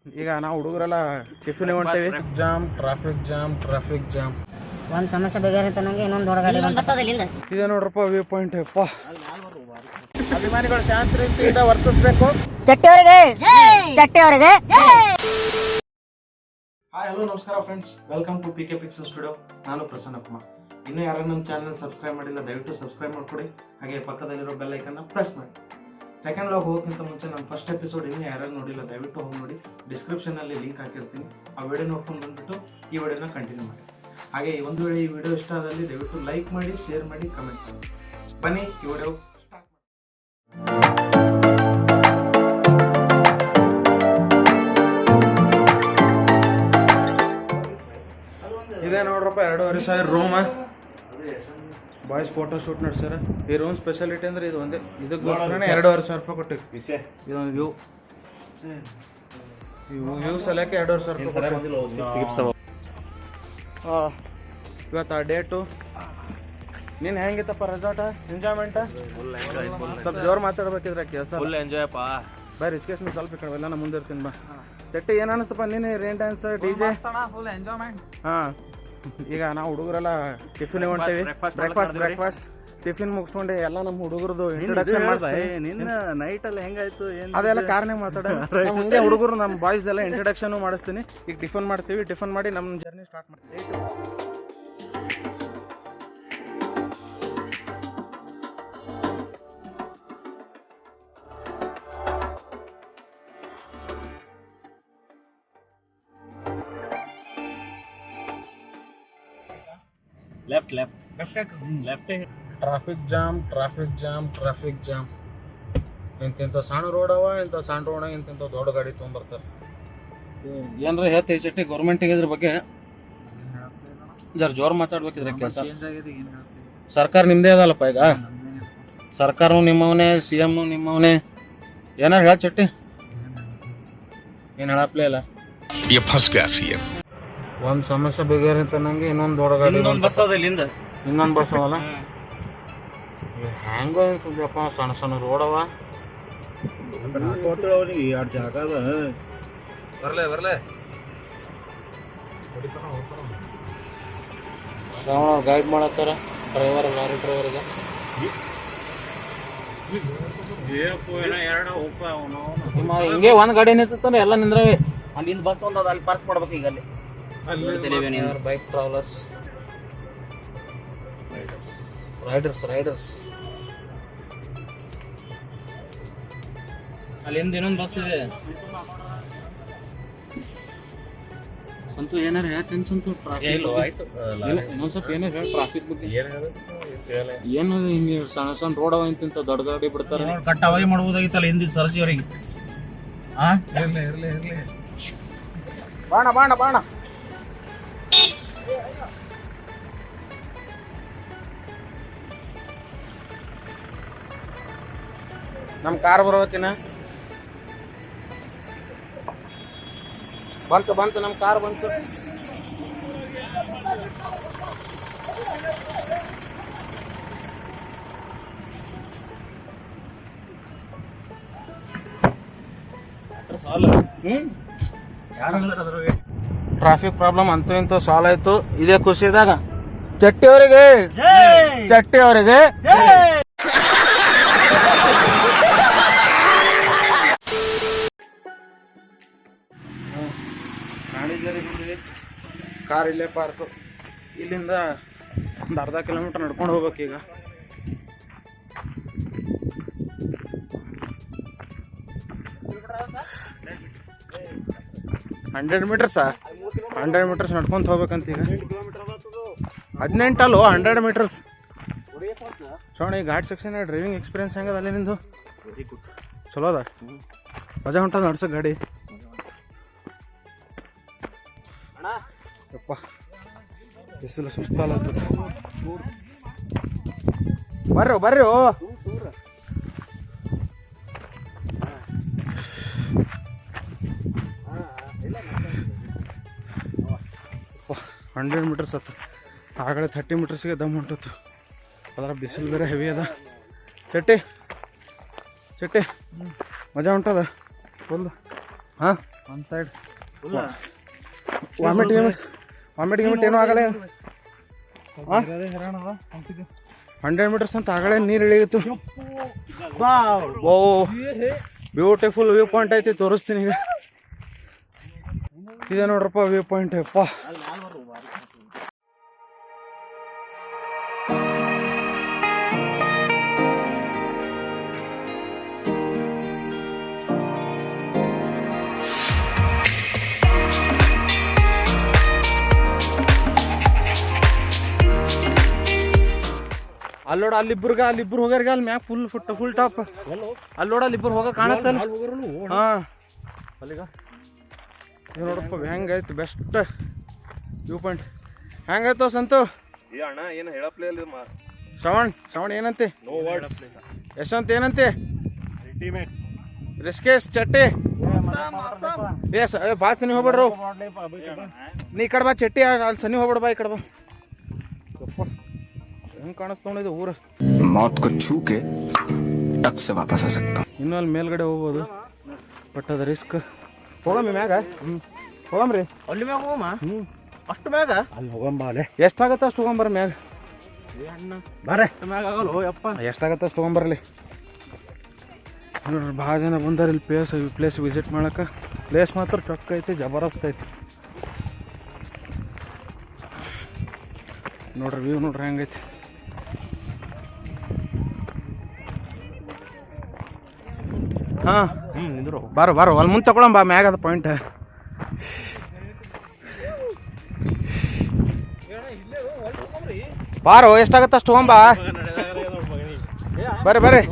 ಈಗ ನಾವು ಹುಡುಗರೆಲ್ಲ ಟಿಫಿನ್ ಹೊಂಟೇವಿ. ಟ್ರಾಫಿಕ್ ಜಾಮ್ ಒಂದ್ ಸಮಸ್ಯೆ ಬಗೆಹರಿತ ನಂಗೆ ಇನ್ನೊಂದು ದೊಡ್ಡ ಗಾಡಿ ಇದೆ ನೋಡ್ರಪ್ಪ ವ್ಯೂ ಪಾಯಿಂಟ್. ಅಭಿಮಾನಿಗಳು ಶಾಂತ ರೀತಿಯಿಂದ ವರ್ತಿಸ್ಬೇಕು. ಚಟ್ಟೆಯವರಿಗೆ ಹಾಯ್ ಹಲೋ ನಮಸ್ಕಾರ friends, welcome to PK Pixel studio. ನಾನು ಪ್ರಸನ್ನ ಕುಮಾರ್. ಇನ್ನೂ ಯಾರು ನಮ್ಮ ಚಾನಲ್ ಸಬ್ಸ್ಕ್ರೈಬ್ ಮಾಡಿಲ್ಲ ದಯವಿಟ್ಟು ಸಬ್ಸ್ಕ್ರೈಬ್ ಮಾಡ್ಕೊಡಿ. ಹಾಗೆ ಪಕ್ಕದಲ್ಲಿರೋ ಬೆಲ್ ಐಕನ್ನ ಪ್ರೆಸ್ ಮಾಡಿ. ಸೆಕೆಂಡ್ ಲಾಗ್ ಹೋಗೋಕ್ಕಿಂತ ಮುಂಚೆ ನಮ್ಮ ಫಸ್ಟ್ ಎಪಿಸೋಡ್ ಇನ್ನೂ ಯಾರು ನೋಡಿಲ್ಲ ದಯವಿಟ್ಟು ಹೋಗಿ ನೋಡಿ. ಡಿಸ್ಕ್ರಿಪ್ಷನಲ್ಲಿ ಲಿಂಕ್ ಹಾಕಿರ್ತೀನಿ. ಆ ವಿಡಿಯೋ ನೋಡ್ಕೊಂಡು ಬಂದುಬಿಟ್ಟು ಈ ವಿಡಿಯೋನ ಕಂಟಿನ್ಯೂ ಮಾಡಿ. ಹಾಗೆ ಒಂದು ವೇಳೆ ಈ ವಿಡಿಯೋ ಇಷ್ಟ ಆದಲ್ಲಿ ದಯವಿಟ್ಟು ಲೈಕ್ ಮಾಡಿ, ಶೇರ್ ಮಾಡಿ, ಕಮೆಂಟ್ ಮಾಡಿ. ಬನ್ನಿ ಈ ವಿಡಿಯೋ ಸ್ಟಾರ್ಟ್ ಮಾಡಿ. ಇದೇ ನೋಡ್ರಪ್ಪ 2,500 ರೂಮ್. ಬಾಯ್ಸ್ ಫೋಟೋ ಶೂಟ್ ನಡೆಸ್ಯಾರ. ಈ ರೂಮ್ ಸ್ಪೆಷಾಲಿಟಿ ಅಂದ್ರೆ ಇದು ಒಂದೇ, ಇದಕ್ಕೋಸ್ಕರನೇ 2,500 ರೂಪಾಯಿ ಕೊಟ್ಟಿವಿ. ಇದೊಂದು ವ್ಯೂ ಸಲಕ್ಕೆ 2,500 ರೂಪಾಯಿ. ಇವತ್ತು ಆ ಡೇಟು. ನೀನು ಹೆಂಗಿತ್ತಪ್ಪ ರೆಸಾರ್ಟ್ ಎಂಜಾಯ್ಮೆಂಟ್? ಸ್ವಲ್ಪ ಜೋರು ಮಾತಾಡ್ಬೇಕಿದ್ರೆ ಕೆಲಸ ಫುಲ್ ಎಂಜಾಯ್ ಪಾ. ಬೈ ರಿಸ್ಕೇಶನ್ ಸ್ವಲ್ಪ ಈ ಕಡೆ ಎಲ್ಲ ಮುಂದೆ ಇರ್ತೀನಿ ಬಾ. ಚಟ್ಟಿ ಏನು ಅನಿಸ್ತಪ್ಪ ನೀನು? Rain dance, DJ? ಹಾಂ, ಈಗ ನಾವು ಹುಡುಗರೆಲ್ಲ ಟಿಫಿನ್ ಹೊಂಟೇವಿ. ಬ್ರೇಕ್ಫಾಸ್ಟ್ ಟಿಫಿನ್ ಮುಗಿಸ್ಕೊಂಡೆ ಎಲ್ಲ ನಮ್ಮ ಹುಡುಗರದು ಇಂಟ್ರೊಡಕ್ಷನ್ ಮಾಡ್ತೀವಿ. ನಿನ್ನ ನೈಟ್ ಅಲ್ಲಿ ಹೆಂಗಾಯ್ತು ಅದೆಲ್ಲ ಕಾರಣ ಮಾತಾಡ ಹಂಗೆ ಹುಡುಗರು ನಮ್ಮ ಬಾಯ್ಸ್ದೆಲ್ಲ ಇಂಟ್ರೊಡಕ್ಷನ್ ಮಾಡಿಸ್ತೀನಿ. ಈಗ ಟಿಫನ್ ಮಾಡ್ತೀವಿ. ಟಿಫನ್ ಮಾಡಿ ನಮ್ಮ ಜರ್ನಿ ಸ್ಟಾರ್ಟ್ ಮಾಡ್ತೀವಿ. Left traffic jam. ಇಂತಿಂಥ ಸಣ್ಣ ರೋಡ್ ಅವ, ಇಂಥ ಸಣ್ಣ ರೋಡ್ ಇಂತಿಂಥ ದೊಡ್ಡ ಗಾಡಿ ತೊಗೊಂಬರ್ತಾರೆ. ಏನಾರ ಹೇಳ್ತೀವಿ ಚಟ್ಟಿ ಗೌರ್ಮೆಂಟಿಗೆ ಇದ್ರ ಬಗ್ಗೆ ಜರ ಜೋರು ಮಾತಾಡ್ಬೇಕಿದ್ರೆ ಕೆಲಸ. ಸರ್ಕಾರ ನಿಮ್ಮದೇ ಅದಲ್ಲಪ್ಪ ಈಗ. ಸರ್ಕಾರನು ನಿಮ್ಮವನೇ, CM ನಿಮ್ಮವನೇ. ಏನಾರು ಹೇಳ ಚಟ್ಟಿ, ಏನು ಹೇಳಪ್ಲೇ ಇಲ್ಲ. ಒಂದು ಸಮಸ್ಯೆ ಬಗೆಹರಿತ ನಂಗೆ ಇನ್ನೊಂದು ದೊಡ್ಡ ಗಾಡಿ, ಇನ್ನೊಂದು ಬಸ್ ಅದ ಇಲ್ಲಿಂದ. ಇನ್ನೊಂದು ಬಸ್ ಅವಲ್ಲ. ಹೆಂಗೋ ಅನ್ಸುದಪ್ಪ, ಸಣ್ಣ ಸಣ್ಣ ರೋಡ್ ಅವ. ಎರಡು ಜಾಗ ಅದ. ಬರ್ಲೆ ಶ್ರಾವಣ ಗೈಡ್ ಮಾಡತ್ತಾರ ಡ್ರೈವರ್, ಲಾರಿ ಡ್ರೈವರ್ಗೆ. ಹಿಂಗೆ ಒಂದು ಗಾಡಿ ನಿಂತಾನೆ ಎಲ್ಲ ನಿಂದ್ರವೆ. ಅಲ್ಲಿಂದ ಬಸ್ ಒಂದು ಅದ, ಅಲ್ಲಿ ಪಾರ್ಕ್ ಮಾಡ್ಬೇಕು. ಈಗ ಅಲ್ಲಿ ಬೈಕ್ ಟ್ರಾವೆಲರ್ಸ್, ರೈಡರ್ಸ್ ಅಲ್ಲಿಂದ ಇನ್ನೊಂದು ಬಸ್ ಇದೆ. ಸಂತು ಏನಾರು ಹೇಳ್ತೀನಿ ಸಂತು? ಇನ್ನೊಂದ್ ಸ್ವಲ್ಪ ಏನಾರು ಹೇಳಿ ಟ್ರಾಫಿಕ್ ಬಗ್ಗೆ. ಏನು ಹಿಂಗೆ ಸಣ್ಣ ಸಣ್ಣ ರೋಡ್ ಅವ, ಇಂತಿಂತ ದೊಡ್ಡ ಗಾಡಿ ಬಿಡ್ತಾರೆ. ಕಟ್ ಅವಾಗೆ ಮಾಡ್ಬೋದಾಗಿತ್ತಲ್ಲ ಹಿಂದಿನ ಸರ್ಜಿಯವರಿಗೆ. ಇರ್ಲಿ ಬಾಣ ನಮ್ಮ ಕಾರ್ ಬರೋಕಿನ ಬಂತು ನಮ್ಮ ಕಾರ್ ಬಂತು. ಟ್ರಾಫಿಕ್ ಪ್ರಾಬ್ಲಮ್ ಅಂತೂ ಇಂತೂ ಸಾಲ್ವ್ ಆಯ್ತು. ಇದೇ ಖುಷಿದಾಗ ಚಟ್ಟಿ ಅವರಿಗೆ ಕಾರ್ ಇಲ್ಲೇ ಪಾರ್ಕು. ಇಲ್ಲಿಂದ ಒಂದು ಅರ್ಧ ಕಿಲೋಮೀಟರ್ ನಡ್ಕೊಂಡು ಹೋಗ್ಬೇಕೀಗ. ಹಂಡ್ರೆಡ್ ಮೀಟರ್ಸ್ ನಡ್ಕೊಂತ ಹೋಗ್ಬೇಕಂತ ಈಗ. 18 ಅಲ್ಲೋ 100 ಮೀಟರ್ಸ್. ಶ್ರವಣ, ಈ ಘಾಟ್ ಸೆಕ್ಷನ್ ಡ್ರೈವಿಂಗ್ ಎಕ್ಸ್ಪೀರಿಯನ್ಸ್ ಹೆಂಗದ ಅಲ್ಲಿ ನಿಂದು? ಚಲೋ ಅದ, ಮಜಾ ಹೊಂಟದ ನಡ್ಸೋ ಗಾಡಿ. ಯಪ್ಪ ಬಿಸಿಲು ಸುಸ್ತಾಲತ್ತದ. ಬರ್ರಿ 100 ಮೀಟರ್ಸ್ ಹತ್ತು. ಆಗಲೇ 30 ಮೀಟರ್ಸ್ಗೆ ದಮ್ ಹೊಂಟತ್ತು. ಅದರ ಬಿಸಿಲು ಬೇರೆ ಹೆವಿ ಅದ. ಚಟ್ಟಿ ಮಜಾ ಉಂಟದ ಫುಲ್. ಹಾಂ ಒಂದು ಸೈಡ್ ವಾಮಿಟ್ ಏನೂ ಆಗಲ್ಲ. 100 ಮೀಟರ್ಸ್ ಅಂತ ಆಗಲೇ ನೀರು ಇಳಿಯಿತು. ಓ ಬ್ಯೂಟಿಫುಲ್ ವ್ಯೂ ಪಾಯಿಂಟ್ ಐತಿ, ತೋರಿಸ್ತೀನಿ ಈಗ. ಇದೆ ನೋಡ್ರಪ್ಪ ವ್ಯೂ ಪಾಯಿಂಟ್. ಅಪ್ಪ ಅಲ್ಲೋಡ ಅಲ್ಲಿಬ್ರು ಹೋಗ್ಯಾರ ಅಲ್ಲಿ ಮ್ಯಾಗ ಫುಲ್ ಟಾಪ್. ಅಲ್ಲೋಡ ಅಲ್ಲಿಬ್ರು ಹೋಗ ಕಾಣತ್ತಲ್ಲ. ಹಾಂ ಇದು ನೋಡಪ್ಪ ಹೆಂಗೈತಿ ಬೆಸ್ಟ್ ವ್ಯೂ ಪಾಯಿಂಟ್. ಹೆಂಗಾಯ್ತು ಸಂತು? ಏನು ಹೇಳಪ್ಲೇ ಇಲ್ಲ. ಶ್ರವಣ್ ಏನಂತೆ? ಯಶವಂತ್ ಏನಂತೆ? ರಿಸ್ಕೇಶ್ ಚಟ್ಟಿ ಎಸ್ ಬಾ ಸನಿ ಹೋಗ್ಬೇಡ್ರು. ನೀ ಈ ಕಡೆ ಬಾ ಚಟ್ಟಿ, ಅಲ್ಲಿ ಸನಿ ಹೋಗ್ಬೇಡ ಬಾ, ಈ ಕಡೆ ಬಾ. ಹೆಂಗೆ ಕಾಣಿಸ್ಕೊಂಡಿದೆ ಊರು. ಇನ್ನೂ ಅಲ್ಲಿ ಮೇಲ್ಗಡೆ ಹೋಗ್ಬೋದು, ಬಟ್ ಅದು ರಿಸ್ಕ್. ಹೋಗಮ್ಮಿ ಮ್ಯಾಗ. ಹೋಗಮ್ರಿ ಅಲ್ಲಿ ಮ್ಯಾಗ ಹೋಗಮ್ಮ. ಅಷ್ಟು ಮ್ಯಾಗ ಅಲ್ಲಿ ಹೋಗಂಬ. ಅಲ್ಲೇ ಎಷ್ಟಾಗತ್ತೆ ಅಷ್ಟು ಹೋಗಂಬರ ಮ್ಯಾಗ. ಬರ್ರೆ ಮ್ಯಾಗ ಆಗಲ್ಲ ಯಪ್ಪ. ಎಷ್ಟಾಗತ್ತೆ ಅಷ್ಟು ಹೋಗಂಬರಲಿ. ನೋಡ್ರಿ ಭಾಳ ಜನ ಬಂದಾರ ಇಲ್ಲಿ ಪ್ಲೇಸ್ ವಿಸಿಟ್ ಮಾಡಕ್ಕೆ. ಪ್ಲೇಸ್ ಮಾತ್ರ ಚೊಕ್ಕ ಐತಿ, ಜಬರದಸ್ತ್ ಐತಿ. ನೋಡ್ರಿ ವ್ಯೂ ನೋಡ್ರಿ ಹೆಂಗೈತಿ. ಹಾಂ ಬಾರೋ ಅಲ್ಲಿ ಮುಂದೆ ತಗೊಳಂಬ, ಮ್ಯಾಗ ಅದ ಪಾಯಿಂಟ್. ಬಾರೋ ಎಷ್ಟಾಗತ್ತೆ ಅಷ್ಟು ಹೋಗಂಬ. ಬರ್ರಿ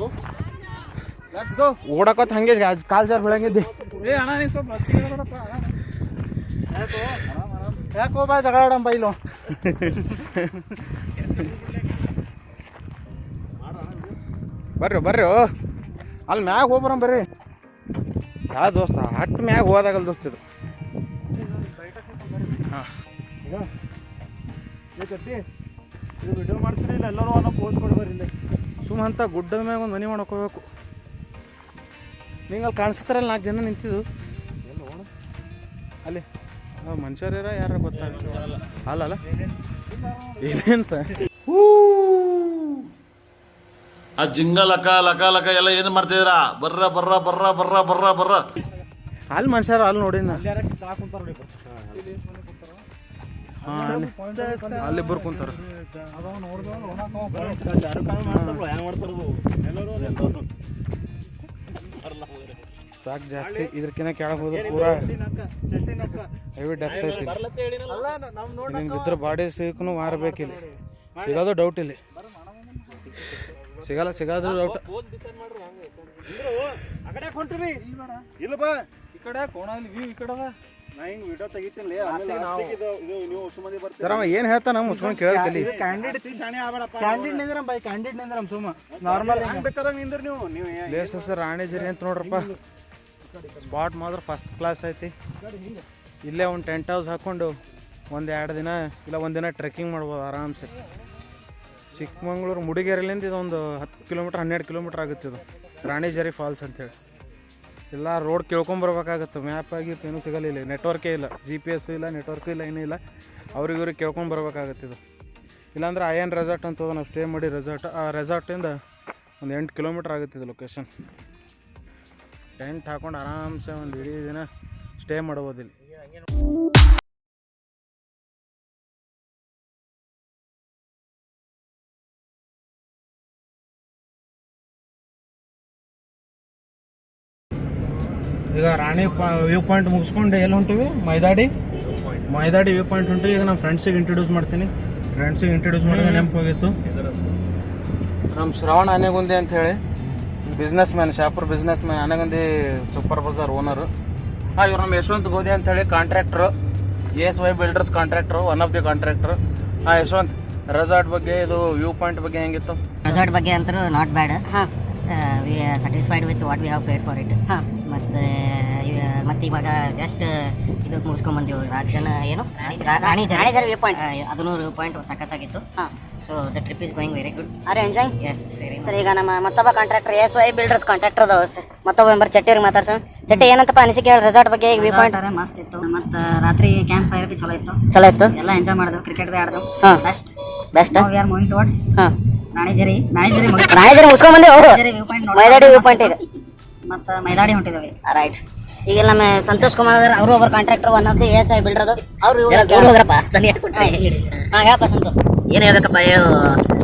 ಓಡಕೋತ ಹಂಗೆ ಕಾಲ್ ಜಾರ್ ಬೆಳಂಗಿದ್ದಿ. ಯಾಕೋ ಬಾ ಜಗಳ ಆಡಂಬ ಇಲ್ಲೋ. ಬರ್ರಿ ಅಲ್ಲಿ ಮ್ಯಾಗ ಹೋಗ್ಬರ ಬರ್ರಿ. ಯಾವ ದೋಸ್ತ ಹಟ್ಟು ಮ್ಯಾಗ ಹೋದಾಗಲ್ಲ ದೋಸ್ತ ಇದು. ಹಾಂ ವಿಡಿಯೋ ಮಾಡ್ತೀರಿ ಇಲ್ಲ ಎಲ್ಲರೂ ಅನ್ನೋ ಪೋಸ್ಟ್ ಕೊಡ್ಬಾರಿ. ಇಲ್ಲ ಸುಮ್ಮ ಅಂತ ಗುಡ್ಡದ ಮ್ಯಾಗ ಒಂದು ಮನೆ ಮಾಡ್ಕೋಬೇಕು. ನಿಂಗೆ ಅಲ್ಲಿ ಕಾಣಿಸ್ತಾರಲ್ಲ 4 ಜನ ನಿಂತಿದ್ದು ಅಲ್ಲಿ. ಮನುಷ್ಯರ ಯಾರ ಗೊತ್ತಾಗಲ್ಲ. ಅಲ್ಲಲ್ಲ ಏನೇನ್ಸ ಆ ಜಿಂಗ ಲಕ ಎಲ್ಲ ಏನು ಮಾಡ್ತಿದ್ದೀರಾ? ಬರ್ರ ಅಲ್ಲಿ ಮನುಷ್ಯರ ಅಲ್ಲಿ ನೋಡಿ. ಅಲ್ಲಿಬ್ಬರು ಕುಂತಾರ. ಸಾಕು ಜಾಸ್ತಿ ಇದ್ರಕಿನ್ನ ಕೆಳಗೆ ಹೋದ್ರೆ ಪೂರಾ ಹೆವಿ ಡೆಪ್ತ್ ಐತಿ. ನಿಮ್ಗೆ ಬಿದ್ದರೆ ಬಾಡಿ ಸಿಕ್ಕೂ ಮಾರಬೇಕಿಲ್ಲ. ಸಿಗೋದು ಡೌಟ್ ಇಲ್ಲಿ. ಸಿಗೋದು ಡೌಟ್. ಏನ್ ಹೇಳ್ತಾನ ಮುಚ್ಕೊಂಡು ಕೇಳಲಿ. ಪ್ಲೇಸಸ್ ರಾಣಿಜರಿ ಅಂತ ನೋಡ್ರಪ್ಪ. ಸ್ಪಾಟ್ ಮಾತ್ರ ಫಸ್ಟ್ ಕ್ಲಾಸ್ ಐತಿ. ಇಲ್ಲೇ ಒಂದು ಟೆಂಟ್ ಹೌಸ್ ಹಾಕೊಂಡು 1-2 ದಿನ ಇಲ್ಲ ಒಂದಿನ ಟ್ರೆಕ್ಕಿಂಗ್ ಮಾಡ್ಬೋದು ಆರಾಮ್ಸೆ. ಚಿಕ್ಕಮಂಗ್ಳೂರು ಮುಡಿಗೇರಿಲಿಂದ ಇದೊಂದು 10 ಕಿಲೋಮೀಟ್ರ್ 12 ಕಿಲೋಮೀಟ್ರ್ ಆಗುತ್ತೆ ಇದು ರಾಣಿಜರಿ ಫಾಲ್ಸ್ ಅಂತೇಳಿ. ಎಲ್ಲ ರೋಡ್ ಕೇಳ್ಕೊಂಬರ್ಬೇಕಾಗತ್ತೆ. ಮ್ಯಾಪ್ ಆಗಿ ಏನೂ ಸಿಗಲ್ಲ. ಇಲ್ಲಿ ನೆಟ್ವರ್ಕೇ ಇಲ್ಲ, GPS ಇಲ್ಲ, ನೆಟ್ವರ್ಕು ಇಲ್ಲ, ಏನೂ ಇಲ್ಲ. ಇವ್ರಿಗೆ ಕೇಳ್ಕೊಂಬರ್ಬೇಕಾಗತ್ತೆ ಇದು. ಇಲ್ಲಾಂದ್ರೆ ಅಯ್ಯನ್ ರೆಸಾರ್ಟ್ ಅಂತ ನಾವು ಸ್ಟೇ ಮಾಡಿ ರೆಸಾರ್ಟ್. ಆ ರೆಸಾರ್ಟಿಂದ ಒಂದು 8 ಕಿಲೋಮೀಟ್ರ್ ಆಗುತ್ತೆ ಇದು ಲೊಕೇಶನ್. ಟೆಂಟ್ ಹಾಕೊಂಡು ಆರಾಮ್ಸೆ ಒಂದು ಇಡೀ ದಿನ ಸ್ಟೇ ಮಾಡ್ಬೋದು ಇಲ್ಲಿ. ಈಗ ರಾಣಿ ವ್ಯೂ ಪಾಯಿಂಟ್ ಮುಗಿಸ್ಕೊಂಡು ಎಲ್ಲಿ ಹೊಂಟಿವಿ? ಮೈದಾಡಿ ವ್ಯೂ ಪಾಯಿಂಟ್ ಹೊಂಟಿವಿ. ಈಗ ನಮ್ಮ ಫ್ರೆಂಡ್ಸಿಗೆ ಇಂಟ್ರೊಡ್ಯೂಸ್ ಮಾಡ್ತೀನಿ. ಮಾಡಿದ್ರೆ ನೆನಪು ಹೋಗಿತ್ತು. ನಮ್ಮ ಶ್ರವಣ್ ಆನೆಗುಂದಿ ಅಂತ ಹೇಳಿ businessman, Shapur businessman, Anegundi super bazaar owner. ಇವ್ರು ನಮ್ಮ ಯಶವಂತ್ ಗೋಧಿ ಅಂತ ಹೇಳಿ contractor, ASY builders contractor, one of the contractor. Yashwant, resort ಬಗ್ಗೆ ಇದು ವ್ಯೂ ಪಾಯಿಂಟ್ ಬಗ್ಗೆ ಹೆಂಗಿತ್ತು? ರೆಸಾರ್ಟ್ ಬಗ್ಗೆ ಅಂತೂ not bad. We are satisfied with what we have paid for it. ಮತ್ತು ಈ ಇವಾಗ ಜಸ್ಟ್ ಇದಕ್ಕೆ ಮುಗಿಸ್ಕೊಂಡ್ ಬಂದಿವಿ ರಾಜನ ಏನು ರಾಣಿಜರ್ ವ್ಯೂ ಪಾಯಿಂಟ್. ಅದನ್ನು ವ್ಯೂ ಪಾಯಿಂಟ್ ಸಖತ್ತಾಗಿತ್ತು. So the trip is going very good. Are enjoy? Yes very. Sir ಈಗ ನಮ್ಮ ಮತ್ತೊಬ್ಬ ಕಾಂಟ್ರಾಕ್ಟರ್ SY ಬಿಲ್ಡರ್ಸ್ ಕಾಂಟ್ರಾಕ್ಟರ್ ಅದಾವ ಮತ್ತೊಬ್ಬ ಮೆಂಬರ್ ಚಟ್ಟಿ ಅವ್ರಿಗೆ ಮಾತಾಡ್ಸೋಣ. ಚಟ್ಟಿ ಏನಂತಪ್ಪ ಅನಿಸಿಕೆ ಹೇಳಿ ರೆಸಾರ್ಟ್ ಬಗ್ಗೆ? ವ್ಯೂ ಪಾಯಿಂಟ್ ಮಸ್ತ್ ಇತ್ತು. ಮತ್ತು ರಾತ್ರಿ ಕ್ಯಾಂಪ್ ಫೈರ್ ಬಿ ಚಲೋ ಇತ್ತು. ಎಲ್ಲ ಎಂಜಾಯ್ ಮಾಡಿದ್ವಿ. ಕ್ರಿಕೆಟ್ ಬಿ ಆಡಿದ್ವಿ. Best we are moving towards ರಾಣಿಜರಿ ಮುಗಿಸ್ಕೊಂಡ್ ಬಂದಿವಿ. ಅವರು view point Maidadi view point ಈಗ ಮತ್ತು ಮೈದಾಡಿ ಹೊಂಟಿದ್ದೇವೆ. ರೈಟ್. ಈಗ ನಮ್ಮ ಸಂತೋಷ್ ಕುಮಾರ್ ಅವರು ಒಬ್ಬರು contractor one of the SY builder ಅದು. ಅವ್ರು ಹೋಗ್ರಪ್ಪ ಸನಿ ಹೇಳಪ್ಪ ಸಂತೋಷ್, ಏನ್ ಹೇಳ್ಬೇಕಪ್ಪ ಹೇಳು.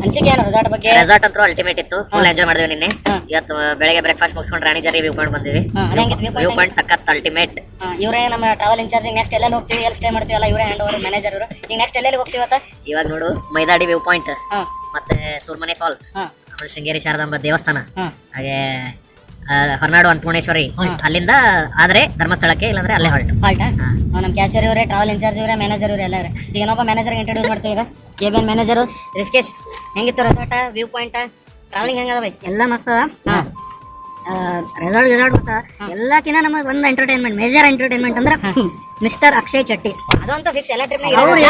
ಅನಿಸಿಕೆ ಏನು ರೆಸಾರ್ಟ್ ಬಗ್ಗೆ? ರೆಸಾರ್ಟ್ ಅಂತೂ ಅಲ್ಟಿಮೇಟ್ ಇತ್ತು. ಫುಲ್ ಎಂಜಾಯ್ ಮಾಡಿದ್ವಿ ನಿನ್ನೆ. ಇವತ್ತು ಬೆಳಗ್ಗೆ ಬ್ರೇಕ್ಫಾಸ್ಟ್ ಮುಗಿಸ್ಕೊಂಡು ರಾಣಿಜರಿ ವ್ಯೂ ಪಾಯಿಂಟ್ ಬಂದಿವಿ. ವ್ಯೂ ಪಾಯಿಂಟ್ ಸಖತ್ ಅಲ್ಟಿಮೇಟ್. ಇವರೇ ನಮ್ಮ ಟ್ರಾವೆಲ್ ಇನ್ಚಾರ್ಜ್. ನೆಕ್ಸ್ಟ್ ಎಲ್ಲೆಲ್ಲಿ ಹೋಗ್ತೀವಿ, ಎಲ್ಲಿ ಸ್ಟೇ ಮಾಡ್ತೀವಲ್ಲ ಇವರೇ ಹ್ಯಾಂಡ್ ಓವರ್ ಮ್ಯಾನೇಜರ್ ಇವರು. ಈಗ ನೆಕ್ಸ್ಟ್ ಎಲ್ಲೆಲ್ಲಿ ಹೋಗ್ತೀವತ್ತ? ಇವಾಗ ನೋಡು ಮೈದಾಡಿ ವ್ಯೂ ಪಾಯಿಂಟ್, ಮತ್ತೆ ಸುರ್ಮನೆ ಫಾಲ್ಸ್, ಆಮೇಲೆ ಶೃಂಗೇರಿ ಶಾರದಾಂಬ ದೇವಸ್ಥಾನ, ಹಾಗೆ ಹೊರನಾಡು ಅನ್ನಪೂರ್ಣೇಶ್ವರಿ. ಅಲ್ಲಿಂದ ಆದ್ರೆ ಧರ್ಮಸ್ಥಳಕ್ಕೆ, ಇಲ್ಲಾಂದ್ರೆ ಅಲ್ಲೇ ಹಾಲ್ಟ್. ನಮ್ಮ ಕ್ಯಾಶಿಯರ್ ಇವರೇ, ಟ್ರಾವೆಲ್ ಇನ್ಚಾರ್ಜ್ ಇವರೇ, ಮ್ಯಾನೇಜರ್ ಇವರೇ ಎಲ್ಲ. ಈಗ ಇನ್ನೊಬ್ಬ ಮ್ಯಾನೇಜರ್ ಇಂಟ್ರೊಡ್ಯೂಸ್ ಮಾಡ್ತೀವಿ. ಈಗ KBN ಮ್ಯಾನೇಜರ್ ರಿಸ್ಕೇಶ್. ಹೆಂಗಿತ್ತು ರೆಸಾರ್ಟ್, ವ್ಯೂ ಪಾಯಿಂಟ್, ಟ್ರಾವೆಲಿಂಗ್ ಹೆಂಗದ ಬೈ? ಎಲ್ಲ ಮಸ್ತ್. ರೆಸಾರ್ಟ್ ಮಸ್ತ. ಎಲ್ಲಕ್ಕಿಂತ ನಮಗೆ ಒಂದು ಎಂಟರ್ಟೈನ್ಮೆಂಟ್, ಮೇಜರ್ ಎಂಟರ್ಟೈನ್ಮೆಂಟ್ ಅಂದ್ರೆ ಮಿಸ್ಟರ್ ಅಕ್ಷಯ್ ಚಟ್ಟಿ. ಅದಂತೂ ಫಿಕ್ಸ್ ಎಲ್ಲ ಟ್ರಿಪ್ ಅವ್ರು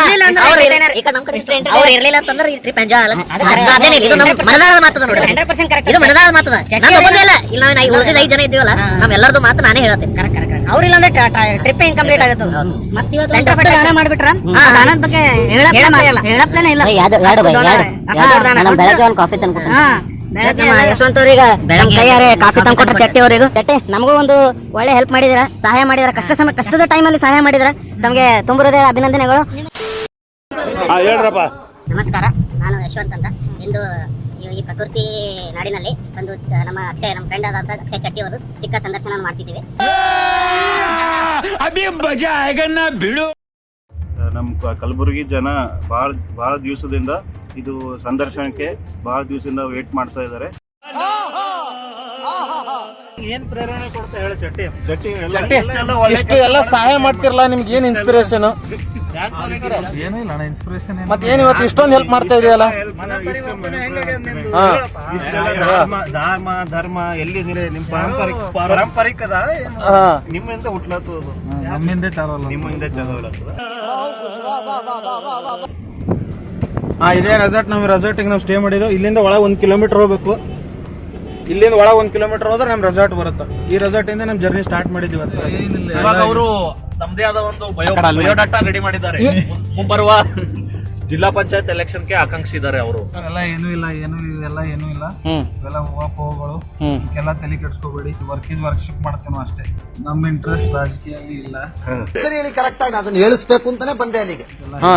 ಇರ್ಲಿಲ್ಲ ಅಂತಂದ್ರೆ ಈ ಟ್ರಿಪ್ ಎಂಜಾಯ್ ಆಗಲ್ಲ. ಇದು ನಮ್ಮ ಮನದಾಳದ ಮಾತದ ನೋಡಿ. 100% ಕರೆಕ್ಟ್. ಇದು ಮನದಾಳದ ಮಾತದ. ನಾನು ಒಬ್ಬನೇ ಇಲ್ಲ, ಇಲ್ಲ ನಾವು ಉಳಿದ 5 ಜನ ಇದ್ದೀವಲ್ಲ, ನಮ್ಮೆಲ್ಲರದು ಮಾತು ನಾನೇ ಹೇಳತ್ತೆ. ಕರೆಕ್ಟ್. ಅವ್ರಿಲ್ಲ ಅಂದ್ರೆ ಟ್ರಿಪ್ ಇನ್ಕಂಪ್ಲೀಟ್ ಆಗುತ್ತೆ. ಮತ್ತೆ ಇವತ್ತು ಸೆಂಟರ್ ಫಟ್ ದಾನ ಮಾಡ್ಬಿಟ್ರ ದಾನದ ಬಗ್ಗೆ ಹೇಳಪ್ಲೇನೆ ಇಲ್ಲ. ಬೆಳಗ್ಗೆ ಒಂದು ಕಾಫಿ ತಂದ್ಕೊಟ್ಟು ಯಶವಂತ್ ಅವ್ರೀಗ ಕೈಯಾರೆ ಕಾಫಿ ತಂದ್ಕೊಟ್ರೆ ಚಟ್ಟಿ ಅವ್ರಿಗೂ. ಚಟ್ಟಿ ನಮಗೂ ಒಂದು ಒಳ್ಳೆ ಹೆಲ್ಪ್ ಮಾಡಿದಿರ, ಸಹಾಯ ಮಾಡಿದಿರ. ಕಷ್ಟದ ಟೈಮಲ್ಲಿ ಸಹಾಯ ಮಾಡಿದಿರ. ತಮಗೆ ತುಂಬ ಹೃದಯ ಅಭಿನಂದನೆಗಳು. ಹೇಳ್ರಪ್ಪ. ನಮಸ್ಕಾರ, ನಾನು ಯಶವಂತ್ ಅಂತ. ಇಂದು ಈ ಪ್ರಕೃತಿ ನಾಡಿನಲ್ಲಿ ಒಂದು ನಮ್ಮ ಫ್ರೆಂಡ್ ಆದಂತ ಅಕ್ಷಯ್ ಚಟ್ಟಿ ಅವರು ಚಿಕ್ಕ ಸಂದರ್ಶನ ಮಾಡ್ತಿದ್ದೀವಿ. ನಮ್ಮ ಕಲಬುರಗಿ ಜನ ಭಾಳ ದಿವಸದಿಂದ ಇದು ಸಂದರ್ಶನಕ್ಕೆ ಭಾಳ ದಿವಸದಿಂದ ವೇಟ್ ಮಾಡ್ತಾ ಇದ್ದಾರೆ. ಏನ್ ಪ್ರೇರಣೆ ಕೊಡ್ತಾ ಹೇಳ ಚಟ್ಟಿ? ಚಟ್ಟಿ ಇಷ್ಟು ಎಲ್ಲ ಸಹಾಯ ಮಾಡ್ತಿರಲ್ಲ, ನಿಮ್ಗೆ ಏನ್ ಇನ್ಸ್ಪಿರೇಷನ್? ಏನೂ ಇಲ್ಲ ಇನ್ಸ್ಪಿರೇಷನ್. ಮತ್ತೆ ಏನ್ ಇವತ್ತು ಇಷ್ಟೊಂದು ಹೆಲ್ಪ್ ಮಾಡ್ತಾ ಇದೆಯಲ್ಲ? ಧರ್ಮ ಎಲ್ಲಿ ನಿಮ್ ಪಾರಂಪರಿಕದ ನಿಮ್ಮಿಂದ ಹುಟ್ಲತ್ತದ, ನಮ್ಮಿಂದ ಚಾಲೋ ನಿಮ್ಮಿಂದ ಚಲೋ ಇಲ್ಲತ್ತದ. ಇದೇ ರೆಸಾರ್ಟ್. ನಮ್ಮ ರೆಸಾರ್ಟಿಗೆ ನಾವು ಸ್ಟೇ ಮಾಡಿದ್ವಿ. ಇಲ್ಲಿಂದ ಒಳಗೆ 1 ಕಿಲೋಮೀಟರ್ ಹೋಗ್ಬೇಕು. ಇಲ್ಲಿಂದ ಒಳಗೆ 1 ಕಿಲೋಮೀಟರ್ ಹೋದ್ರೆ ನಮ್ಮ ರೆಸಾರ್ಟ್ ಬರುತ್ತೆ. ಈ ರೆಸಾರ್ಟ್ ಇಂದ ನಮ್ಮ ಜರ್ನಿ ಸ್ಟಾರ್ಟ್ ಮಾಡಿದ್ವಿ. ಇವಾಗ ಅವರು ತಮ್ಮದೇ ಆದ ಒಂದು ಬಯೋಡಾಟಾ ರೆಡಿ ಮಾಡಿದ್ದಾರೆ. ಮುಂಬರುವ ಜಿಲ್ಲಾ ಪಂಚಾಯತ್ ಎಲೆಕ್ಷನ್ಗೆ ಆಕಾಂಕ್ಷಿದ್ದಾರೆ ಅವರು. ಎಲ್ಲ ಏನೂ ಇಲ್ಲ ಇವೆಲ್ಲ ಊಹಾಪೋಹಗಳು. ಎಲ್ಲ ತಲೆ ಕೆಡ್ಸ್ಕೋಬೇಡಿ. ವರ್ಕ್ ಇಸ್ ವರ್ಕ್ಶಿಪ್ ಮಾಡ್ತೇನೋ ಅಷ್ಟೇ. ನಮ್ಮ ಇಂಟ್ರೆಸ್ಟ್ ರಾಜಕೀಯಲ್ಲಿ ಇಲ್ಲ.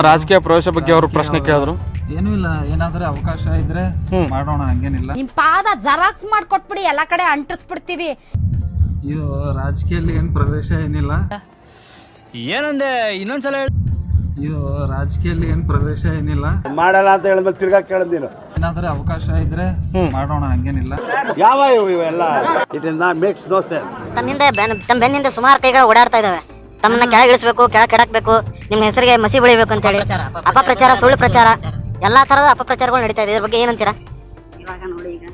ರಾಜಕೀಯ ಪ್ರವೇಶ ಬಗ್ಗೆ ಅವರು ಪ್ರಶ್ನೆ ಕೇಳಿದ್ರು. ಏನೂ ಇಲ್ಲ, ಏನಾದ್ರೆ ಅವಕಾಶ ಇದ್ರೆ ಮಾಡೋಣ, ಹಂಗೇನಿಲ್ಲ. ನಿಮ್ ಪಾದ ಜರಾಕ್ಸ್ ಮಾಡ್ಕೊಟ್ಬಿಡಿ, ಎಲ್ಲಾ ಕಡೆ ಅಂಟಿಸ್ಬಿಡ್ತೀವಿ. ಇದು ರಾಜಕೀಯಲ್ಲಿ ಏನ್ ಪ್ರವೇಶ ಏನಿಲ್ಲ. ಏನಂದೆ ಇನ್ನೊಂದ್ಸಲ ಹೇಳಿ. ಇದು ರಾಜಕೀಯಲ್ಲಿ ಏನ್ ಪ್ರವೇಶ ಏನಿಲ್ಲ. ಮಾಡಲ್ಲ ಅಂತ ಹೇಳಿದ್ಮೇಲೆ ತಿರ್ಗಾ ಕೇಳಿದ್ದೀನ. ಏನಾದ್ರೆ ಅವಕಾಶ ಇದ್ರೆ ಮಾಡೋಣ, ಹಂಗೇನಿಲ್ಲ. ಯಾವ ಇವೆಲ್ಲ it is not makes no sense. ತಮ್ಮ ಬೆನ್ನಿಂದ ಸುಮಾರು ಕೈಗಳು ಓಡಾಡ್ತಾ ಇದಾವೆ. ತಮ್ಮನ್ನ ಕೆಳಗಿಳಿಸ್ಬೇಕು, ಕೆಡಕ್ಬೇಕು, ನಿಮ್ಮ ಹೆಸರಿಗೆ ಮಸಿ ಬೆಳಿಬೇಕು ಅಂತ ಹೇಳಿ ಅಪಪ್ರಚಾರ, ಸುಳ್ಳು ಪ್ರಚಾರ, ಎಲ್ಲಾ ತರದ ಅಪಪ್ರಚಾರಗಳು ನಡೀತಾ ಇದೆ. ಇದ್ರ ಬಗ್ಗೆ ಏನಂತೀರಾ? ಇವಾಗ ನೋಡಿ, ಈಗ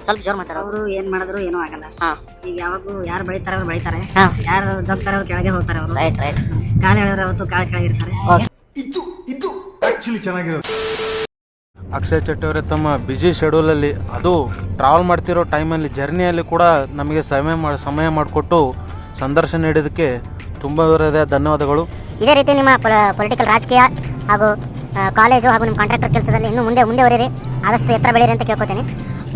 ಸ್ವಲ್ಪ ಜೋರ್ ಮಾತಾಡ. ಅವರು ಏನ್ ಮಾಡಿದ್ರು ಏನೂ ಆಗಲ್ಲ. ಈಗ ಯಾವಾಗೂ ಯಾರು ಬೆಳಿತಾರೆ ಅವ್ರು ಬೆಳಿತಾರೆ, ಹಾ. ಯಾರು ಜಗ್ತಾರೆ ಅವ್ರು ಕೆಳಗೆ ಹೋಗ್ತಾರೆ. ಅವರು ರೈಟ್ ಕಾಲು ಹೇಳಿದ್ರೆ ಅವತ್ತು ಕಾಲು ಕೆಳಗಿರ್ತಾರೆ. ಇದು ಆಕ್ಚುಲಿ ಚೆನ್ನಾಗಿರೋದು. ಅಕ್ಷಯ್ ಚಟ್ಟಿ ಅವರೇ ತಮ್ಮ ಬ್ಯುಸಿ ಶೆಡ್ಯೂಲಲ್ಲಿ, ಅದು ಟ್ರಾವೆಲ್ ಮಾಡ್ತಿರೋ ಟೈಮಲ್ಲಿ, ಜರ್ನಿಯಲ್ಲಿ ಕೂಡ ನಮಗೆ ಸಮಯ ಮಾಡಿಕೊಟ್ಟು ಸಂದರ್ಶನ ನೀಡೋದಕ್ಕೆ ತುಂಬ ಧನ್ಯವಾದಗಳು. ಇದೇ ರೀತಿ ನಿಮ್ಮ ಪೊಲಿಟಿಕಲ್, ರಾಜಕೀಯ ಹಾಗೂ ಕಾಲೇಜು ಹಾಗೂ ನಿಮ್ಮ ಕಾಂಟ್ರಾಕ್ಟರ್ ಕೆಲಸದಲ್ಲಿ ಇನ್ನೂ ಮುಂದೆ ಹೊರೀರಿ, ಆದಷ್ಟು ಎತ್ತರ ಬೆಳೀರಿ ಅಂತ ಕೇಳ್ಕೊತೀನಿ.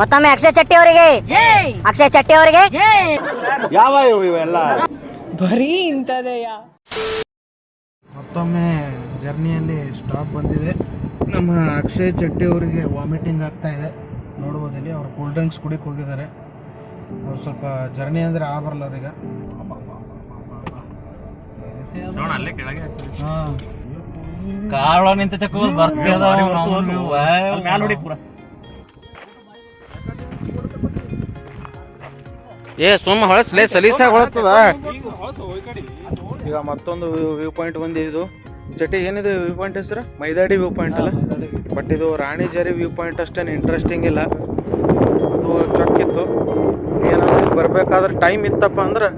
ಮತ್ತೊಮ್ಮೆ ಅಕ್ಷಯ್ ಚಟ್ಟಿ ಅವರಿಗೆ, ಅಕ್ಷಯ್ ಚಟ್ಟಿ ಅವರಿಗೆ ಯಾವ ಇವೆಲ್ಲ ಬರೀ ಇಂಥದೆಯಾ. ಮತ್ತೊಮ್ಮೆ ಜರ್ನಿಯಲ್ಲಿ ಸ್ಟಾಪ್ ಬಂದಿದೆ. ನಮ್ಮ ಅಕ್ಷಯ್ ಚಟ್ಟಿ ಅವರಿಗೆ ವಾಮಿಟಿಂಗ್ ಆಗ್ತಾ ಇದೆ. ನೋಡ್ಬೋದಲ್ಲಿ ಅವ್ರು ಕೂಲ್ ಡ್ರಿಂಕ್ಸ್ ಕುಡಿಯಕ್ಕೆ ಹೋಗಿದ್ದಾರೆ. ಅವ್ರು ಸ್ವಲ್ಪ ಜರ್ನಿ ಅಂದರೆ ಬರಲ್ಲ ಅವ್ರಿಗೆ. ಅಲ್ಲೇ ಕೆಳಗೆ ಕಾರ್ ಒಳಗೆ ನಿಂತ ನೋಡಿ ಪೂರ. ಸುಮ್ಮ ಹೊಳಸ್ಲೇ ಸಲೀಸಾಗಿ ಹೊಳತದ. ಈಗ ಮತ್ತೊಂದು ವ್ಯೂ ಪಾಯಿಂಟ್ ಬಂದಿದ್ದು. ಚಟ್ಟಿ ಏನಿದೆ ವ್ಯೂ ಪಾಯಿಂಟ್ ಹೆಸರು? ಮೈದಾಡಿ ವ್ಯೂ ಪಾಯಿಂಟ್ ಅಲ್ಲ, ಬಟ್ ಇದು ರಾಣಿಜರಿ ವ್ಯೂ ಪಾಯಿಂಟ್ ಅಷ್ಟೇನು ಇಂಟ್ರೆಸ್ಟಿಂಗ್ ಇಲ್ಲ. ಅದು ಚೊಕ್ಕಿತ್ತು. ಏನಾದ್ರು ಬರಬೇಕಾದ್ರೆ ಟೈಮ್ ಇತ್ತಪ್ಪ ಅಂದ್ರೆ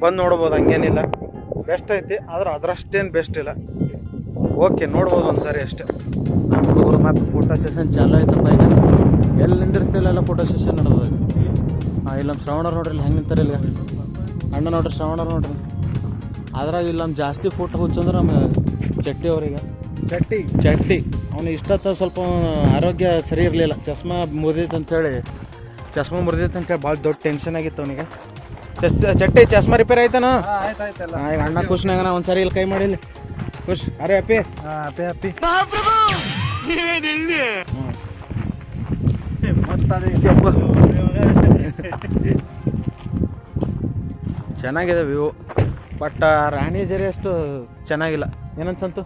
ಬಂದು ನೋಡ್ಬೋದು, ಹಂಗೇನಿಲ್ಲ. ಬೆಸ್ಟ್ ಐತಿ, ಆದ್ರೆ ಅದರಷ್ಟೇನು ಬೆಸ್ಟ್ ಇಲ್ಲ. ಓಕೆ, ನೋಡ್ಬೋದು ಒಂದು ಸಾರಿ ಅಷ್ಟೇ. ನಮ್ಮ ಹುಡುಗರು ಮತ್ತು ಫೋಟೋ ಸೆಷನ್ ಚಾಲು ಆಯ್ತಪ್ಪ. ಈಗ ಎಲ್ಲಿ ನಿಂದಿರ್ಸ್ತಿಲ್ಲ, ಫೋಟೋ ಸೆಷನ್ ನಡೆದ. ಇಲ್ಲಿ ನಮ್ಮ ಶ್ರವಣರು ನೋಡ್ರಿ, ಇಲ್ಲಿ ಹೆಂಗೆ ನಿಂತಾರೆ. ಇಲ್ಲಿ ಅಣ್ಣ ನೋಡ್ರಿ, ಶ್ರವಣರು ನೋಡ್ರಿ. ಅದ್ರಾಗ ಇಲ್ಲಿ ನಮ್ಮ ಜಾಸ್ತಿ ಫೋಟೋ ಹುಚ್ಚಂದ್ರೆ ನಮ್ಮ ಚಟ್ಟಿ ಅವ್ರಿಗೆ. ಚಟ್ಟಿ ಅವನು ಇಷ್ಟೊತ್ತ ಸ್ವಲ್ಪ ಆರೋಗ್ಯ ಸರಿ ಇರಲಿಲ್ಲ, ಚಸ್ಮಾ ಮುರಿದೈತೆ ಅಂತೇಳಿ ಭಾಳ ದೊಡ್ಡ ಟೆನ್ಷನ್ ಆಗಿತ್ತು ಅವನಿಗೆ. ಚಟ್ಟಿ ಚಸ್ಮಾ ರಿಪೇರ್ ಆಯ್ತಾನ? ಈಗ ಅಣ್ಣ ಖುಷ್ನಾಗನ ಒಂದು ಸಾರಿ ಇಲ್ಲಿ ಕೈ ಮಾಡಿಲ್ಲ. ಖುಷ್ ಅರೆ ಅಪ್ಪಿ ಅಪ್ಪಿ ಚೆನ್ನಾಗಿದೆ ವ್ಯೂ, ಬಟ್ ರಾಣಿ ಜರಿ ಅಷ್ಟು ಚೆನ್ನಾಗಿಲ್ಲ. ಏನನ್ಸಂತು?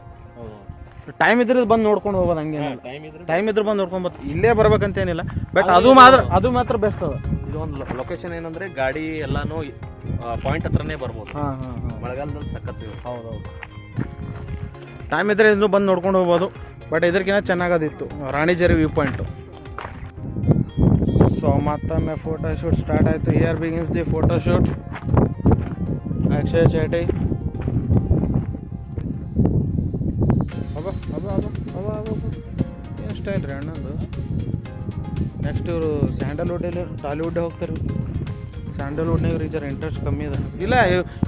ಟೈಮ್ ಇದ್ರೆ ಬಂದು ನೋಡ್ಕೊಂಡು ಹೋಗೋದು, ಹಂಗೇನಿಲ್ಲ. ಟೈಮ್ ಇದ್ರೆ ಬಂದು ನೋಡ್ಕೊಂಡು ಬರ್ತೀವಿ, ಇಲ್ಲೇ ಬರ್ಬೇಕಂತೇನಿಲ್ಲ. ಬಟ್ ಅದು ಮಾತ್ರ ಬೆಸ್ಟ್ ಅದ. ಇದೊಂದು ಲೊಕೇಶನ್ ಏನಂದ್ರೆ ಗಾಡಿ ಎಲ್ಲಾನು ಪಾಯಿಂಟ್ ಹತ್ರನೇ ಬರ್ಬೋದು. ಮಳೆಗಾಲದಲ್ಲಿ ಸಖತ್. ಹೌದೌದು, ಟೈಮ್ ಇದ್ರೆ ಇನ್ನೂ ಬಂದು ನೋಡ್ಕೊಂಡು ಹೋಗ್ಬೋದು. ಬಟ್ ಇದಕ್ಕಿಂತ ಚೆನ್ನಾಗದಿತ್ತು ರಾಣಿಜೇರಿ ವ್ಯೂ ಪಾಯಿಂಟು. ಸೊ ಮತ್ತೊಮ್ಮೆ ಫೋಟೋ ಶೂಟ್ ಸ್ಟಾರ್ಟ್ ಆಯಿತು. Here begins the photo shoot. Akshay ಚೇಟಿ ಏನು ಸ್ಟೈಲ್ ರೀ ಅಣ್ಣಂದು. ನೆಕ್ಸ್ಟ್ ಇವರು ಸ್ಯಾಂಡಲ್ವುಡ್ಡಲ್ಲಿ ಟಾಲಿವುಡ್ ಹೋಗ್ತಾರೆ. ಸ್ಯಾಂಡಲ್ವುಡ್ನಾಗ ಇವ್ರಿಗೆ ಜರ ಇಂಟ್ರೆಸ್ಟ್ ಕಮ್ಮಿ ಇದೆ. ಇಲ್ಲ,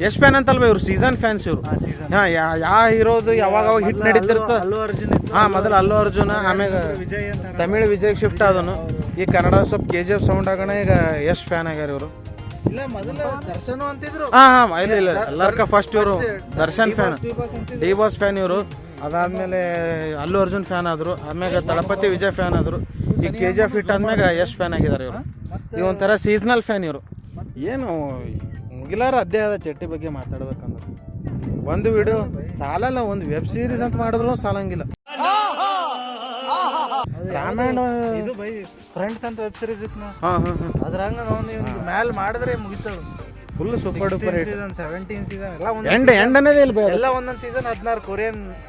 ಎಷ್ಟು ಫ್ಯಾನ್ ಅಂತಲ್ವ ಇವ್ರು? ಸೀಸನ್ ಫ್ಯಾನ್ಸ್ ಇವರು. ಹಾಂ, ಯಾವ ಹೀರೋದು ಯಾವಾಗ ಹಿಟ್ ನಡೀತಿರ್ತದೆ. ಹಾಂ, ಮೊದಲು ಅಲ್ಲು ಅರ್ಜುನ, ಆಮ್ಯಾಗ ತಮಿಳ್ ವಿಜಯ್ ಶಿಫ್ಟ್ ಆದನು. ಈಗ ಕನ್ನಡ ಸ್ವಲ್ಪ KGF ಸೌಂಡ್ ಆಗೋಣ, ಈಗ ಯಶ್ ಫ್ಯಾನ್ ಆಗ್ಯಾರ ಇವರು. ಹಾಂ ಇಲ್ಲ ಎಲ್ಲರ್ಕ ಫಸ್ಟ್ ಇವರು Darshan fan, D boss fan ಇವರು. ಅದಾದ್ಮೇಲೆ ಅಲ್ಲು ಅರ್ಜುನ್ ಫ್ಯಾನ್ ಆದರು, ಆಮ್ಯಾಗ ತಳಪತಿ ವಿಜಯ್ ಫ್ಯಾನ್ ಆದರು. ಈಗ KGF ಹಿಟ್ ಆದ್ಮ್ಯಾಗ ಯಶ್ ಫ್ಯಾನ್ ಆಗಿದ್ದಾರೆ ಇವರು. ಈ ಒಂಥರ ಸೀಸ್ನಲ್ ಫ್ಯಾನ್ ಇವರು. ಏನು ಮುಗಿಲಾರ ಅಧ್ಯಾಯ ಅದ ಚಟ್ಟಿ ಬಗ್ಗೆ ಮಾತಾಡ್ಬೇಕಂದ್ರೆ. ಒಂದು ವಿಡಿಯೋ ಸಾಲಲ್ಲ, ಒಂದು ವೆಬ್ ಸೀರೀಸ್ ಅಂತ ಮಾಡಿದ್ರು ಸಾಲಂಗಿಲ್ಲ. ರಾಮಾಯಣ ಇದು ಬೈ ಫ್ರೆಂಡ್ಸ್ ಅಂತ ವೆಬ್ ಸೀರೀಸ್ ಇತ್ತು. ಅದ್ರಂಗ ನಾವು ಮ್ಯಾಲ್ ಮಾಡಿದ್ರೆ ಮುಗಿತದ. Full super duper hit. 17 season ಎಲ್ಲ ಎಂಡ್ ಅನ್ನೋದೇ ಇಲ್ಲ, ಎಲ್ಲ ಒಂದೊಂದು ಸೀಸನ್ 16.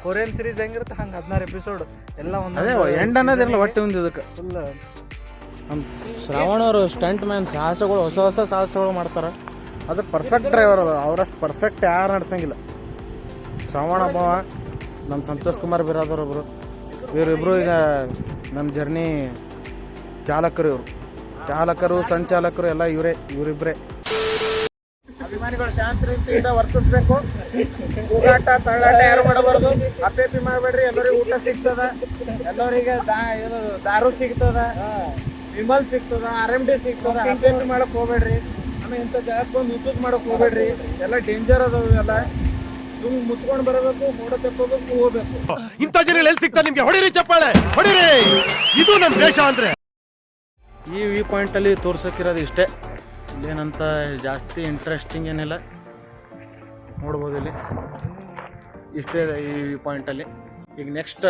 ಕೊರಿಯನ್ ಸೀರೀಸ್ ಹೆಂಗಿರುತ್ತೆ ಹಂಗೆ 16 ಎಪಿಸೋಡ್ ಎಲ್ಲ ಅದೇ ಎಂಡ್ ಅನ್ನೋದಿರಲ್ಲ ಒಟ್ಟೆ ಒಂದು. ಇದಕ್ಕೆ ಫುಲ್ ನಮ್ಮ ಶ್ರಾವಣ ಅವರು ಸ್ಟಂಟ್ ಮ್ಯಾನ್, ಸಾಹಸಗಳು, ಹೊಸ ಸಾಹಸಗಳು ಮಾಡ್ತಾರೆ. ಅದು ಪರ್ಫೆಕ್ಟ್ ಡ್ರೈವರ್ ಅದ. ಅವರಷ್ಟು ಪರ್ಫೆಕ್ಟ್ ಯಾರು ನಡ್ಸಂಗಿಲ್ಲ. ಶ್ರಾವಣ ಒಬ್ಬವ, ನಮ್ಮ ಸಂತೋಷ್ ಕುಮಾರ್ ಬಿರಾದವ್ರೊಬ್ಬರು. ಇವರಿಬ್ಬರು ಈಗ ನಮ್ಮ ಜರ್ನಿ ಚಾಲಕರು. ಚಾಲಕರು, ಸಂಚಾಲಕರು ಎಲ್ಲ ಇವರಿಬ್ಬರೇ. ಅಭಿಮಾನಿಗಳು ಶಾಂತ ರೀತಿಯಿಂದ ವರ್ತಿಸ್ಬೇಕು. ಕೂಗಾಟ ತಳ್ಳಾಟ ಯಾರು ಮಾಡಬಾರ್ದು. ಅಪ್ಪೇಪಿ ಮಾಡಬೇಡ್ರಿ. ಎಲ್ಲರಿಗೂ ಊಟ ಸಿಗ್ತದ, ಎಲ್ಲರಿಗೆ ದಾರು ಸಿಗ್ತದ, ವಿಮಲ್ ಸಿಗ್ತದ, RMD ಸಿಗ್ತದ. ಅಪ್ಪೇಪಿ ಮಾಡಕ್ ಹೋಗ್ಬೇಡ್ರಿ. ಆಮೇಲೆ ಇಂಥ ಜಾಗಕ್ಕೆ ಬಂದು ಮಿಸ್ಯೂಸ್ ಮಾಡಕ್ ಹೋಗ್ಬೇಡ್ರಿ. ಎಲ್ಲ ಡೇಂಜರ್ ಅದಾವ. ಎಲ್ಲ ಸುಮ್ ಮುಚ್ಕೊಂಡು ಬರಬೇಕು, ಫೋಟೋ ತೆಕ್ಕೋಬೇಕು, ಹೋಗ್ಬೇಕು. ಇಂಥ ಜನ ಎಲ್ಲಿ ಸಿಗ್ತಾರೆ ನಿಮ್ಗೆ? ಹೊಡಿರಿ ಚಪ್ಪಾಳೆ, ಹೊಡಿರಿ. ಇದು ನಮ್ಮ ದೇಶ ಅಂದ್ರೆ. ಈ ವ್ಯೂ ಪಾಯಿಂಟಲ್ಲಿ ತೋರ್ಸಕ್ಕಿರೋದು ಇಷ್ಟೇ. ಇಲ್ಲೇನಂತ ಜಾಸ್ತಿ ಇಂಟ್ರೆಸ್ಟಿಂಗ್ ಏನಿಲ್ಲ. ನೋಡ್ಬೋದು ಇಲ್ಲಿ ಇಷ್ಟೇ ಈ ವ್ಯೂ ಪಾಯಿಂಟಲ್ಲಿ. ಈಗ ನೆಕ್ಸ್ಟ್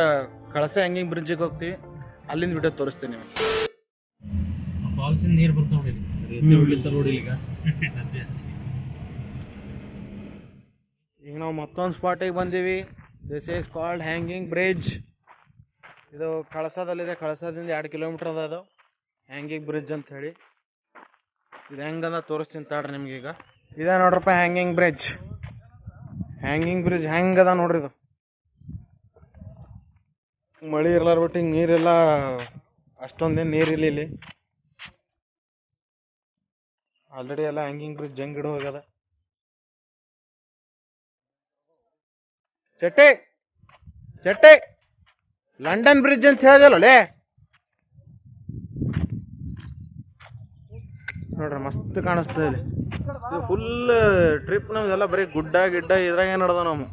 ಕಳಸ ಹ್ಯಾಂಗಿಂಗ್ ಬ್ರಿಡ್ಜಿಗೆ ಹೋಗ್ತೀವಿ, ಅಲ್ಲಿಂದ ವಿಡಿಯೋ ತೋರಿಸ್ತೀನಿ ನಿಮಗೆ. ನೀರು ಬರ್ತಾವ ನೋಡಿ. ಈಗ ನಾವು ಮತ್ತೊಂದು ಸ್ಪಾಟಿಗೆ ಬಂದೀವಿ. This is called hanging bridge. ಇದು ಕಳಸದಲ್ಲಿದೆ. ಕಳಸದಿಂದ 2 ಕಿಲೋಮೀಟರ್ ಅದ. ಅದು ಹ್ಯಾಂಗಿಂಗ್ ಬ್ರಿಡ್ಜ್ ಅಂತ ಹೇಳಿ. ಇದು ಹೆಂಗದ ತೋರಿಸ್ತೀನಿ ತಾಡ್ರಿ ನಿಮ್ಗೆ. ಈಗ ಇದೆ ನೋಡ್ರಪ್ಪ ಹ್ಯಾಂಗಿಂಗ್ ಬ್ರಿಡ್ಜ್. ಹೆಂಗದ ನೋಡ್ರಿ. ಇದು ಮಳೆ ಇರ್ಲಾರ ಬಿಟ್ಟು ಹಿಂಗೆ ನೀರೆಲ್ಲ ಅಷ್ಟೊಂದೇನು ನೀರಿಲ್ಲ ಇಲ್ಲಿ. ಆಲ್ರೆಡಿ ಎಲ್ಲ ಹ್ಯಾಂಗಿಂಗ್ ಬ್ರಿಡ್ಜ್ ಹೆಂಗ್ ಗಿಡ ಹೋಗ್ಯದ. ಚಟ್ಟೆ ಲಂಡನ್ ಬ್ರಿಡ್ಜ್ ಅಂತ ಹೇಳ್ದಲ್ಲೇ ನೋಡ್ರಿ, ಮಸ್ತ್ ಕಾಣಿಸ್ತದೆ ಇಲ್ಲಿ. ಫುಲ್ ಟ್ರಿಪ್ ನಮ್ದೆಲ್ಲ ಬರೀ ಗುಡ್ಡ ಗಿಡ್ಡ ಇದ್ರಾಗ ಏನ್ ನಡ್ದ. ನಾವು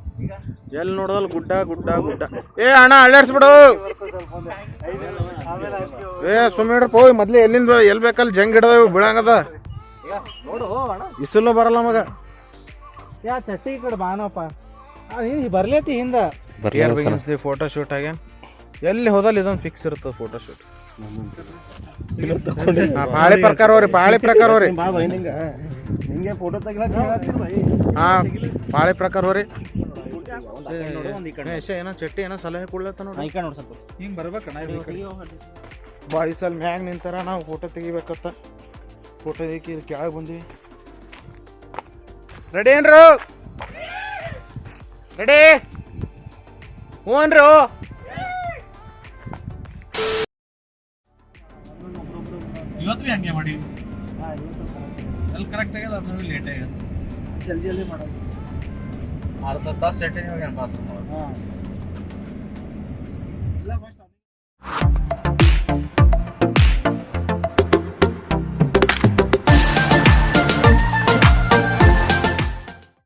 ಎಲ್ಲಿ ನೋಡೋದಲ್ಲ ಗುಡ್ಡ. ಏ ಅಣ್ಣ ಅಳ್ಳಾಡ್ಸ್ಬಿಡು. ಸುಮ್ಮನೆ ಇಡ್ರಪ್ಪ. ಹೋಗಿ ಮೊದ್ಲು ಎಲ್ಲಿ ಬೇಕಲ್ಲಿ ಜಂಗ್ ಹಿಡ್ದವು ಬೀಳಂಗದ. ಇಸಲು ಬರಲ್ಲ ಮಗ. ಯಾ ಚಟ್ಟಿ ಈ ಕಡೆ ಬಾನಪ್ಪ. ಬರ್ಲೇತಿ ಹಿಂದ ಫೋಟೋ ಶೂಟ್ ಆಗ್ಯಾನ. ಎಲ್ಲಿ ಹೋದಲ್ಲಿ ಇದೊಂದು ಫಿಕ್ಸ್ ಇರ್ತದೆ ಫೋಟೋ ಶೂಟ್. ಪಾಳಿ ಪ್ರಕಾರ ಹೋರಿ. ಪಾಳಿ ಪ್ರಕಾರ ಹೋರಿ. ಏನೋ ಚಟ್ಟಿ ಏನೋ ಸಲಹೆ ಕೊಡ್ಲತ್ತ ನೋಡಿ. ಹಿಂಗ್ ಬರ್ಬೇಕಣ್ಣ. ಬಾಯ್ಸ್ ಅಲ್ಲಿ ಮ್ಯಾಗ ನಿಂತಾರ, ನಾವು ಫೋಟೋ ತೆಗಿಬೇಕತ್ತ. ಫೋಟೋ ತೆಗಿ ಕೆಳಗೆ ಬಂದ್ವಿ. ರೆಡಿ ಏನ್ರು? ರೆಡಿ? ಹ್ಞೂ ಅನ್ರು? ಇವತ್ತು ಹಂಗೆ ಮಾಡಿ ಅಲ್ಲಿ ಕರೆಕ್ಟ್ ಆಗ್ಯದ ಅದು ಲೇಟ್ ಆಗ್ಯದ. ಜಲ್ದಿ ಮಾಡೋದು. ಅರ್ಧ ತಾಸು ಸೆಟ್ಟಿಂಗ್ ಹೋಗ್ಯಾನ ಬಾತ್. ಇಲ್ಲ